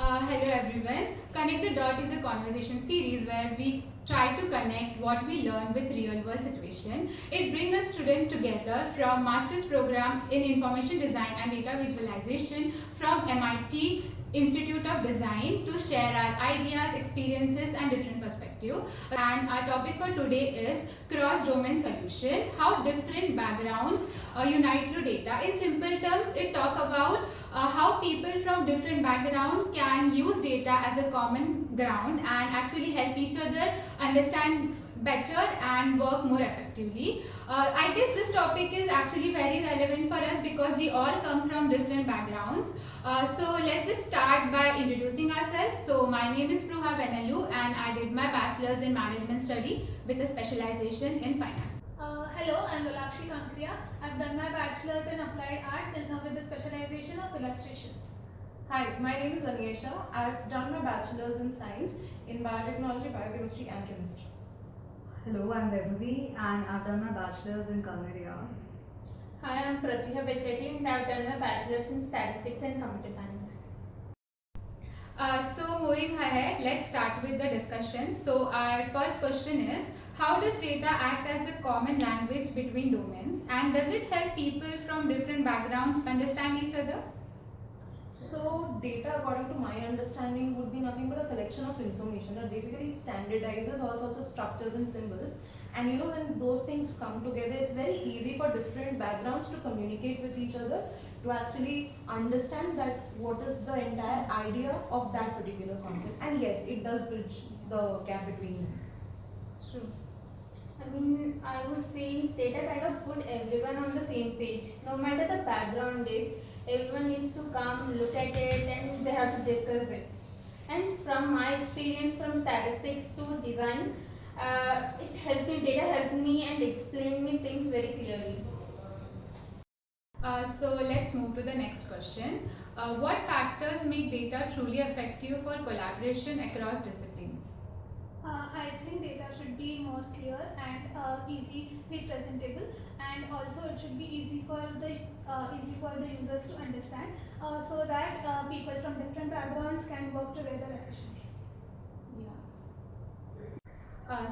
Hello everyone. Connect the Dot is a conversation series where we try to connect what we learn with real world situation. It brings a student together from master's program in information design and data visualization from MIT Institute of Design to share our ideas, experiences and different perspective. And our topic for today is cross-domain solution, how different backgrounds unite through data. In simple terms, it talk about how people from different background can use data as a common ground and actually help each other understand better and work more effectively. I guess this topic is actually very relevant for us because we all come from different backgrounds. So let's just start by introducing ourselves. So my name is Pruha Benalu and I did my bachelor's in management study with a specialization in finance. Hello, I'm Dolakshi Kankriya. I've done my bachelor's in applied arts and with the specialization of illustration. Hi, my name is Anyesha. I've done my bachelor's in science in biotechnology, biochemistry and chemistry. Hello, I'm Vaibhavi and I've done my bachelor's in culinary arts. Hi, I'm Pratviha Bechetli and I've done my bachelor's in statistics and computer science. So moving ahead, let's start with the discussion. So our first question is, how does data act as a common language between domains and does it help people from different backgrounds understand each other? So data, according to my understanding, would be nothing but a collection of information that basically standardizes all sorts of structures and symbols. And when those things come together, it's very easy for different backgrounds to communicate with each other, to actually understand that what is the entire idea of that particular concept. And yes, it does bridge the gap between them. It's true. I would say data kind of put everyone on the same page. No matter the background is, everyone needs to come, look at it and they have to discuss it. And from my experience from statistics to design, data helped me and explained me things very clearly. So let's move to the next question. What factors make data truly effective for collaboration across disciplines? I think data should be more clear and easily presentable, and also it should be easy for the users to understand, so that people from different backgrounds can work together efficiently.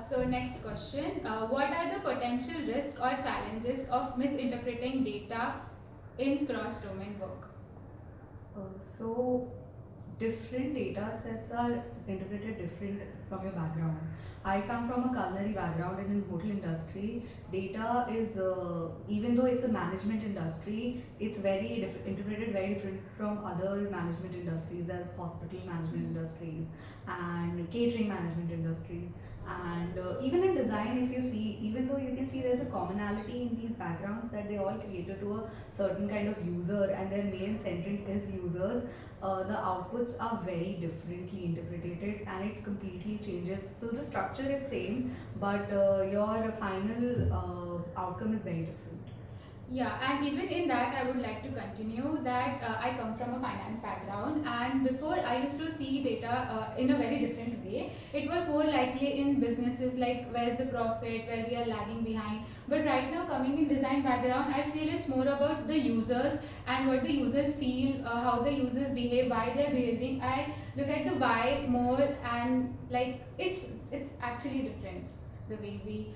So next question, what are the potential risks or challenges of misinterpreting data in cross-domain work? So different data sets are interpreted different from your background. I come from a culinary background and in hotel industry, data is, even though it's a management industry, it's interpreted very different from other management industries as hospital management industries and catering management industries. And even in design, if you see, even though you can see there's a commonality in these backgrounds that they all cater to a certain kind of user and their main centric is users, the outputs are very differently interpreted and it completely changes. So the structure is same, but your final outcome is very different. Yeah, and even in that, I would like to continue that I come from a finance background, and before I used to see data in a very different way. It was more likely in businesses like where's the profit, where we are lagging behind. But right now, coming in design background, I feel it's more about the users and what the users feel, how the users behave, why they're behaving. I look at the why more, and like it's actually different the way we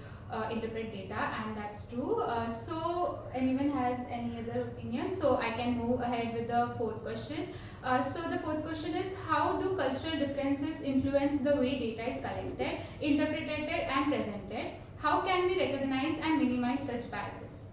interpret data, and that's true. So anyone has any other opinion? So I can move ahead with the fourth question. So the fourth question is, how do cultural differences influence the way data is collected, interpreted and presented? How can we recognize and minimize such biases?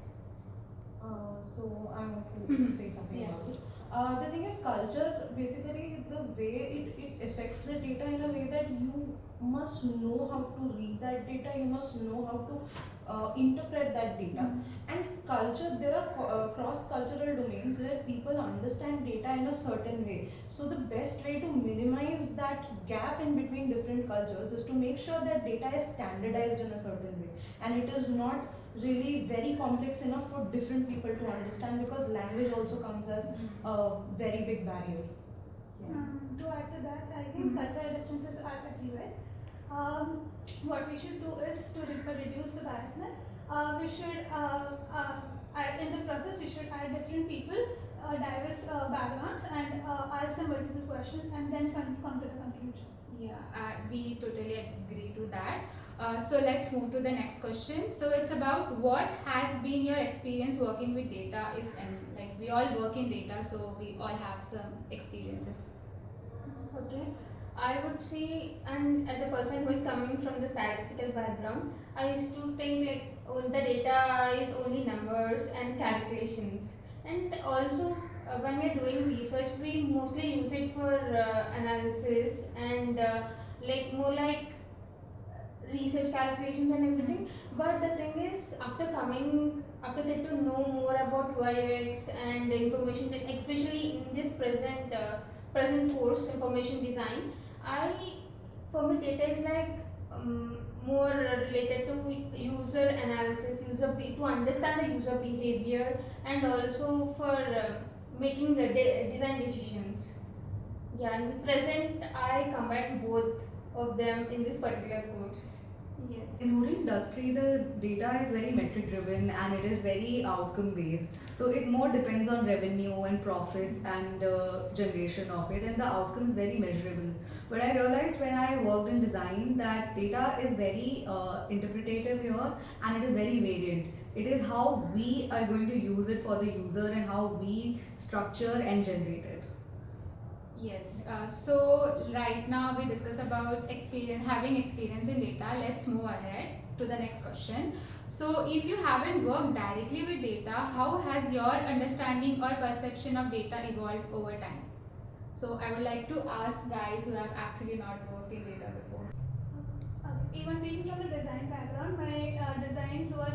So I want to say something about this. The thing is, culture, basically the way it affects the data in a way that you must know how to read that data, you must know how to interpret that data. And culture, there are cross-cultural domains where people understand data in a certain way. So the best way to minimize that gap in between different cultures is to make sure that data is standardized in a certain way and it is not really very complex enough for different people to understand, because language also comes as a very big barrier. To add to that, I think cultural differences are everywhere. What we should do is to reduce the biasness. We should in the process we should add different people diverse backgrounds and ask them multiple questions and then come to the conclusion. Yeah, we totally agree to that. So let's move to the next question. So it's about what has been your experience working with data, if any? Like we all work in data, so we all have some experiences. Okay. I would say, and as a person who is coming from the statistical background, I used to think like the data is only numbers and calculations. And also, when we are doing research, we mostly use it for analysis and like more like research calculations and everything. But the thing is, after get to know more about UX and information, especially in this present course, information design, I for me data is like more related to user analysis, to understand the user behavior, and also for making the design decisions. Yeah, in present I combine both of them in this particular course. Yes. In hotel industry, the data is very metric driven and it is very outcome based. So it more depends on revenue and profits and generation of it, and the outcome is very measurable. But I realized when I worked in design that data is very interpretative here and it is very variant. It is how we are going to use it for the user and how we structure and generate it. Yes. So right now we discuss about having experience in data. Let's move ahead to the next question. So if you haven't worked directly with data, how has your understanding or perception of data evolved over time? So I would like to ask guys who have actually not worked in data before. Even being from a design background, my designs were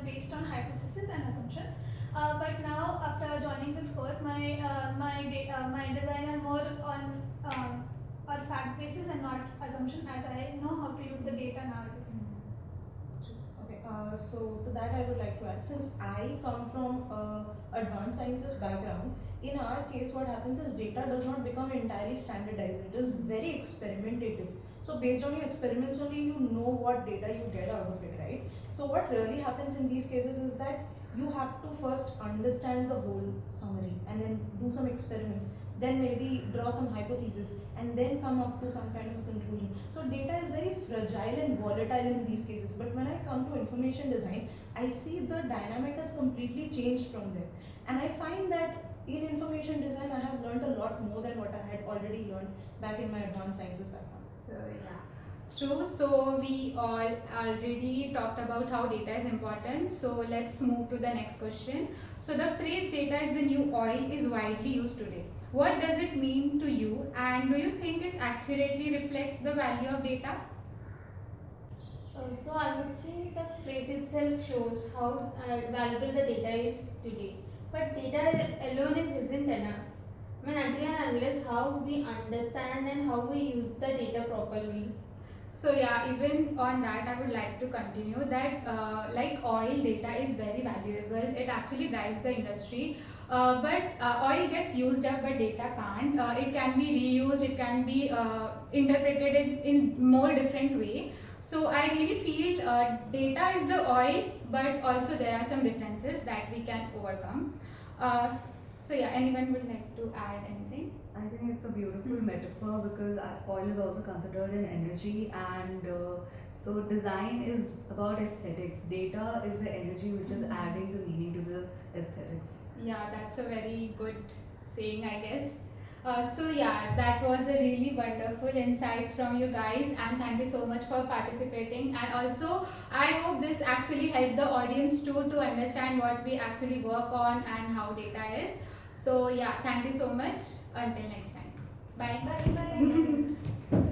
based on hypotheses and assumptions. But now, after joining this course, my design are more on fact basis and not assumption, as I know how to use the data nowadays. Okay, so to that I would like to add, since I come from advanced sciences background, in our case what happens is data does not become entirely standardized, it is very experimentative. So based on your experiments only you know what data you get out of it, right? So what really happens in these cases is that you have to first understand the whole summary and then do some experiments, then maybe draw some hypotheses and then come up to some kind of a conclusion. So data is very fragile and volatile in these cases, but when I come to information design, I see the dynamic has completely changed from there, and I find that in information design I have learned a lot more than what I had already learned back in my advanced sciences background. So yeah. True. So we all already talked about how data is important. So let's move to the next question. So the phrase data is the new oil is widely used today. What does it mean to you, and do you think it accurately reflects the value of data? So I would say the phrase itself shows how valuable the data is today. But data alone isn't enough. I mean, until and unless how we understand and how we use the data properly. So yeah, even on that, I would like to continue that like oil, data is very valuable. It actually drives the industry. But oil gets used up, but data can't. It can be reused. It can be interpreted in more different way. So I really feel data is the oil, but also there are some differences that we can overcome. So yeah, anyone would like to add anything? I think it's a beautiful metaphor because oil is also considered an energy, and so design is about aesthetics. Data is the energy which is adding the meaning to the aesthetics. Yeah, that's a very good saying, I guess. So yeah, that was a really wonderful insights from you guys, and thank you so much for participating. And also, I hope this actually helped the audience too to understand what we actually work on and how data is. So yeah, thank you so much. Until next time. Bye. Bye bye.